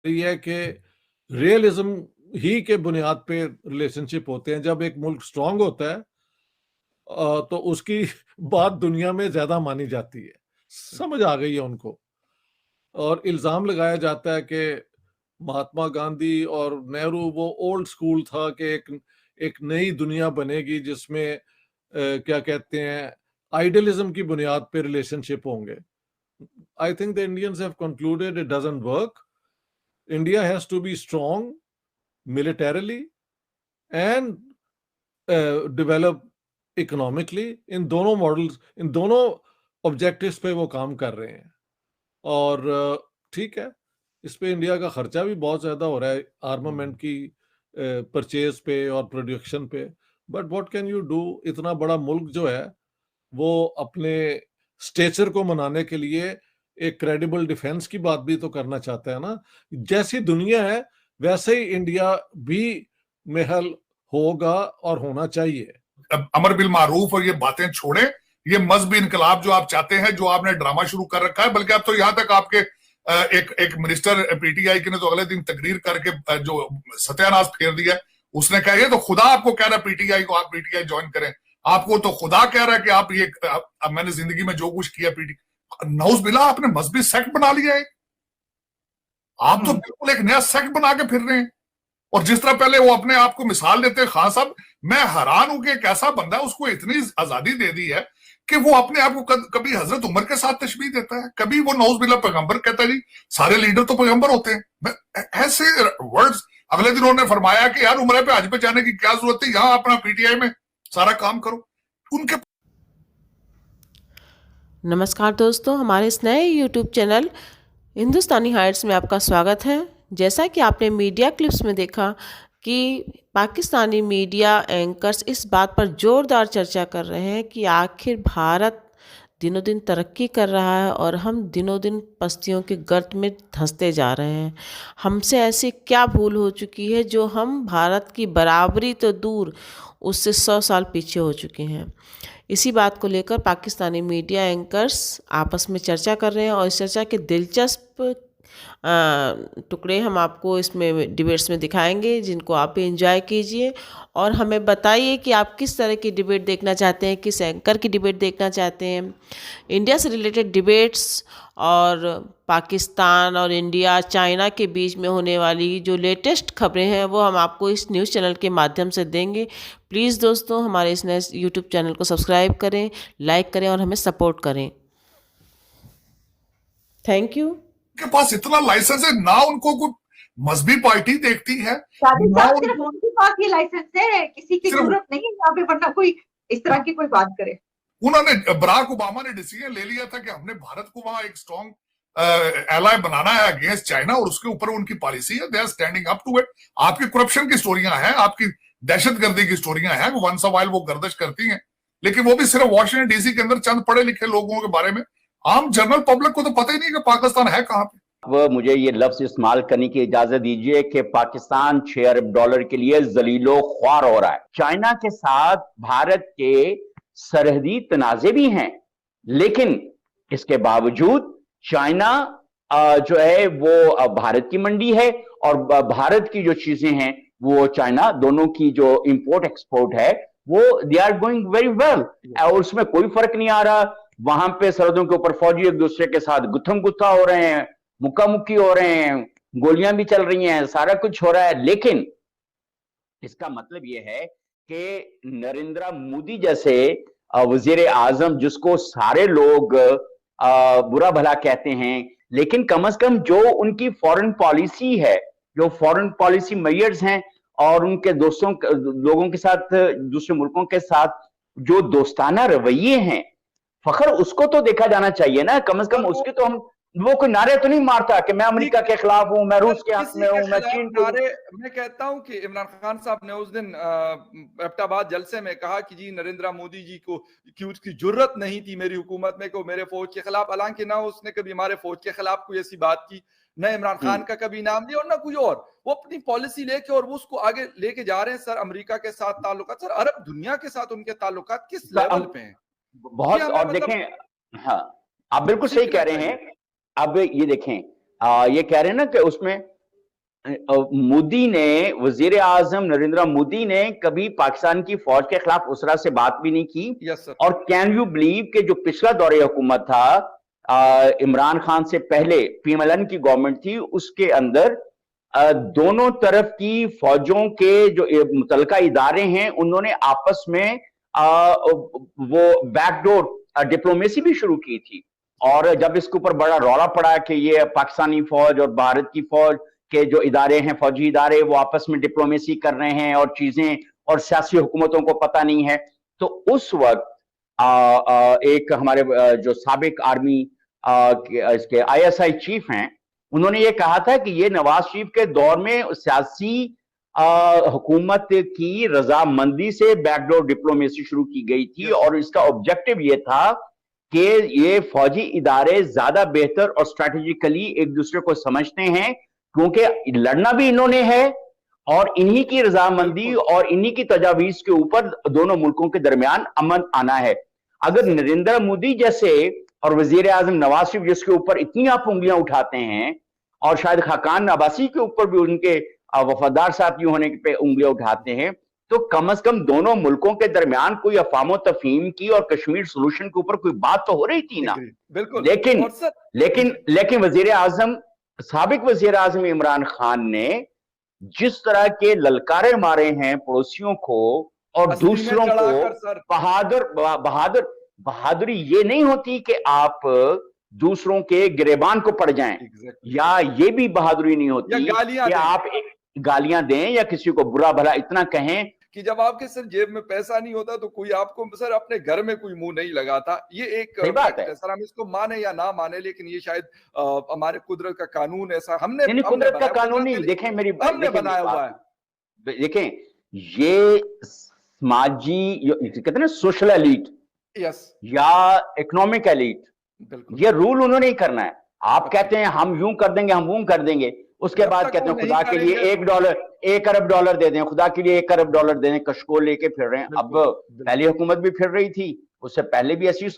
ये है कि रियलिज्म ही के बुनियाद पे रिलेशनशिप होते हैं। जब एक मुल्क स्ट्रांग होता है तो उसकी बात दुनिया में ज्यादा मानी जाती है। समझ आ गई है उनको। और इल्जाम लगाया जाता है कि महात्मा गांधी और नेहरू वो ओल्ड स्कूल था कि एक नई दुनिया बनेगी जिसमें क्या कहते हैं, आइडियलिज्म की बुनियाद पे रिलेशनशिप होंगे। I think the Indians have concluded it doesn't work. India has to be strong militarily and develop economically. इन दोनों मॉडल्स, इन दोनों ऑब्जेक्टिव्स पे वो काम कर रहे हैं। और ठीक है, इस पे इंडिया का खर्चा भी बहुत ज्यादा हो रहा है आर्मामेंट की परचेज पे और प्रोडक्शन पे। But what can you do? इतना बड़ा मुल्क जो है वो अपने स्टेचर को मनाने के लिए एक क्रेडिबल डिफेंस की बात भी तो करना चाहता है ना। जैसी दुनिया है वैसे ही इंडिया भी महल होगा और होना चाहिए। अमर बिल मारूफ और ये बातें छोड़े, ये मजहबी इनकलाब जो आप चाहते हैं, जो आपने ड्रामा शुरू कर रखा है, बल्कि अब तो यहां तक आपके एक मिनिस्टर पीटीआई के ने तो अगले दिन तकरीर करके जो सत्यानाश फेर दिया। उसने कहा ये तो खुदा आपको कह रहा है पीटीआई को, आप पीटीआई ज्वाइन करें। आपको तो खुदा कह रहा है कि आप ये मैंने जिंदगी में जो कुछ किया पीटी नौज बिला आपने मजहबी सेक्ट बना लिया है। आप तो बिल्कुल एक नया सेक्ट बना के फिर रहे हैं। और जिस तरह पहले वो अपने आप को मिसाल देते हैं खान साहब, मैं हैरान हूं कि एक ऐसा बंदा है, उसको इतनी आजादी दे दी है कि वो अपने आप को कभी हजरत उमर के साथ तशबीह देता है, कभी वो नौज बिल्ला पैगंबर कहता है जी सारे लीडर तो पैगंबर होते हैं। ऐसे वर्ड्स। अगले दिन उन्होंने फरमाया कि यार उम्र पे हज पे जाने की क्या जरूरत है, यहां अपना पीटीआई में सारा काम करो। उनके नमस्कार दोस्तों, हमारे इस नए यूट्यूब चैनल हिंदुस्तानी हाइट्स में आपका स्वागत है। जैसा कि आपने मीडिया क्लिप्स में देखा कि पाकिस्तानी मीडिया एंकर्स इस बात पर ज़ोरदार चर्चा कर रहे हैं कि आखिर भारत दिनों दिन तरक्की कर रहा है और हम दिनों दिन पस्तियों के गर्त में धंसते जा रहे हैं। हमसे ऐसी क्या भूल हो चुकी है जो हम भारत की बराबरी तो दूर उससे 100 साल पीछे हो चुके हैं। इसी बात को लेकर पाकिस्तानी मीडिया एंकर्स आपस में चर्चा कर रहे हैं और इस चर्चा के दिलचस्प टुकड़े हम आपको इसमें डिबेट्स में दिखाएंगे, जिनको आप भी एंजॉय कीजिए और हमें बताइए कि आप किस तरह की डिबेट देखना चाहते हैं, किस एंकर की डिबेट देखना चाहते हैं। इंडिया से रिलेटेड डिबेट्स और पाकिस्तान और इंडिया चाइना के बीच में होने वाली जो लेटेस्ट खबरें हैं वो हम आपको इस न्यूज़ चैनल के माध्यम से देंगे। प्लीज़ दोस्तों हमारे इस नए यूट्यूब चैनल को सब्सक्राइब करें, लाइक करें और हमें सपोर्ट करें। Thank you. के पास इतना लाइसेंस है ना, उनको कोई मजहबी पार्टी देखती है ना, सिर्फ उनके पास ये लाइसेंस है, किसी की जरूरत नहीं है यहाँ पे, वरना कोई इस तरह की कोई बात करे। उन्होंने बराक ओबामा ने डिसीजन ले लिया था कि हमने भारत को वहां एक स्ट्रॉन्ग एलाय बनाना है अगेंस्ट चाइना, और उसके ऊपर उनकी पॉलिसी है, they are standing up to it. आपकी करप्शन की स्टोरियां हैं, आपकी दहशतगर्दी की स्टोरियां हैं, वंस वाइल वो गर्दिश करती हैं, लेकिन वो भी सिर्फ वॉशिंगटन डीसी के अंदर चंद पढ़े लिखे लोगों के बारे में। आम जनरल पब्लिक को तो पता ही नहीं कि पाकिस्तान है कहां पे। अब मुझे ये लफ्ज इस्तेमाल करने की इजाजत दीजिए कि पाकिस्तान $6 अरब के लिए जलीलो ख्वार हो रहा है। चाइना के साथ भारत के सरहदी तनाजे भी हैं, लेकिन इसके बावजूद चाइना जो है वो भारत की मंडी है और भारत की जो चीजें हैं वो चाइना, दोनों की जो इंपोर्ट एक्सपोर्ट है वो they are going very well, और उसमें कोई फर्क नहीं आ रहा। वहां पे सरहदों के ऊपर फौजी एक दूसरे के साथ गुत्थम गुत्था हो रहे हैं, मुक्का-मुक्की हो रहे हैं, गोलियां भी चल रही हैं, सारा कुछ हो रहा है। लेकिन इसका मतलब यह है कि नरेंद्र मोदी जैसे वजीर आजम, जिसको सारे लोग बुरा भला कहते हैं, लेकिन कम से कम जो उनकी फॉरेन पॉलिसी है, जो फॉरेन पॉलिसी मेजर्स हैं और उनके दोस्तों लोगों के साथ, दूसरे मुल्कों के साथ जो दोस्ताना रवैये हैं, फखर उसको तो देखा जाना चाहिए ना। कम से कम उसके तो हम, वो कोई नारे तो नहीं मारता कि मैं अमेरिका के खिलाफ हूं, मैं रूस के हक में हूं, मैं चीन के। मैं कहता हूं कि इमरान खान साहब ने उस दिन एबटाबाद जलसे में कहा कि जी नरेंद्र मोदी जी को की उसकी जुर्रत नहीं थी मेरी हुकूमत में को मेरे फौज के खिलाफ, हालांकि ना उसने कभी हमारे फौज के खिलाफ कोई ऐसी बात की, न इमरान खान का कभी नाम लिया और ना कोई और। वो अपनी पॉलिसी लेके और वो उसको आगे लेके जा रहे हैं। सर अमेरिका के साथ ताल्लुकात, सर अरब दुनिया के साथ उनके ताल्लुकात किस लेवल पे हैं बहुत। और देखें, हाँ आप बिल्कुल सही कह रहे हैं। अब ये देखें, ये कह रहे हैं ना कि उसमें मोदी ने, वजीर आजम नरेंद्र मोदी ने कभी पाकिस्तान की फौज के खिलाफ उस तरह से बात भी नहीं की। Yes sir. और कैन यू बिलीव कि जो पिछला दौरे हुकूमत था इमरान खान से पहले पीएमएलएन की गवर्नमेंट थी, उसके अंदर दोनों तरफ की फौजों के जो मुतलका इदारे हैं उन्होंने आपस में वो बैकडोर डिप्लोमेसी भी शुरू की थी। और जब इसके ऊपर बड़ा रौला पड़ा कि ये पाकिस्तानी फौज और भारत की फौज के जो इदारे हैं, फौजी इदारे, वो आपस में डिप्लोमेसी कर रहे हैं और चीजें, और सियासी हुकूमतों को पता नहीं है, तो उस वक्त एक हमारे जो साबिक आर्मी इसके आईएसआई चीफ हैं, उन्होंने ये कहा था कि ये नवाज शरीफ के दौर में सियासी हुकूमत की रजामंदी से बैकडोर डिप्लोमेसी शुरू की गई थी। और इसका ऑब्जेक्टिव ये था कि ये फौजी इदारे ज्यादा बेहतर और स्ट्रेटेजिकली एक दूसरे को समझते हैं, क्योंकि लड़ना भी इन्होंने है और इन्हीं की रजामंदी और इन्हीं की तजावीज के ऊपर दोनों मुल्कों के दरमियान अमन आना है। अगर नरेंद्र मोदी जैसे और वजीर आजम नवाज शरीफ जिसके ऊपर इतनी आप उंगलियां उठाते हैं, और शायद खाकान अब्बासी के ऊपर भी उनके वफादार साथी होने पे उंगलियां उठाते हैं, तो कम से कम दोनों मुल्कों के दरमियान कोई अफाम तफहीम की और कश्मीर सोल्यूशन के ऊपर कोई बात तो हो रही थी ना। बिल्कुल। लेकिन वजीर आजम, साबिक वजीर आजम इमरान खान ने जिस तरह के ललकारे मारे हैं पड़ोसियों को और दूसरों को, बहादुरी ये नहीं होती कि आप दूसरों के गिरेबान को पड़ जाएं, या ये भी बहादुरी नहीं होती कि आप गालियां दें या किसी को बुरा भला इतना कहें कि जब आपके सर जेब में पैसा नहीं होता तो कोई आपको सर अपने घर में कोई मुंह नहीं लगाता। ये एक बात है सर, हम इसको माने या ना माने, लेकिन ये शायद हमारे कुदरत का कानून ऐसा हमने कुदरत का कानून नहीं, देखें मेरी हमने बनाया हुआ है। देखें, ये समाजी कहते हैं ना सोशल एलीट या इकोनॉमिक एलीट, ये रूल उन्होंने ही करना है। आप कहते हैं हम यूं कर देंगे, हम वो कर देंगे, उसके बाद कहते हैं खुदा के लिए $1 अरब दे दें, खुदा के लिए $1 अरब दे दें, कशकोल लेके फिर रहे हैं। अब पहली हुकूमत भी फिर रही थी, उससे पहले भी ऐसी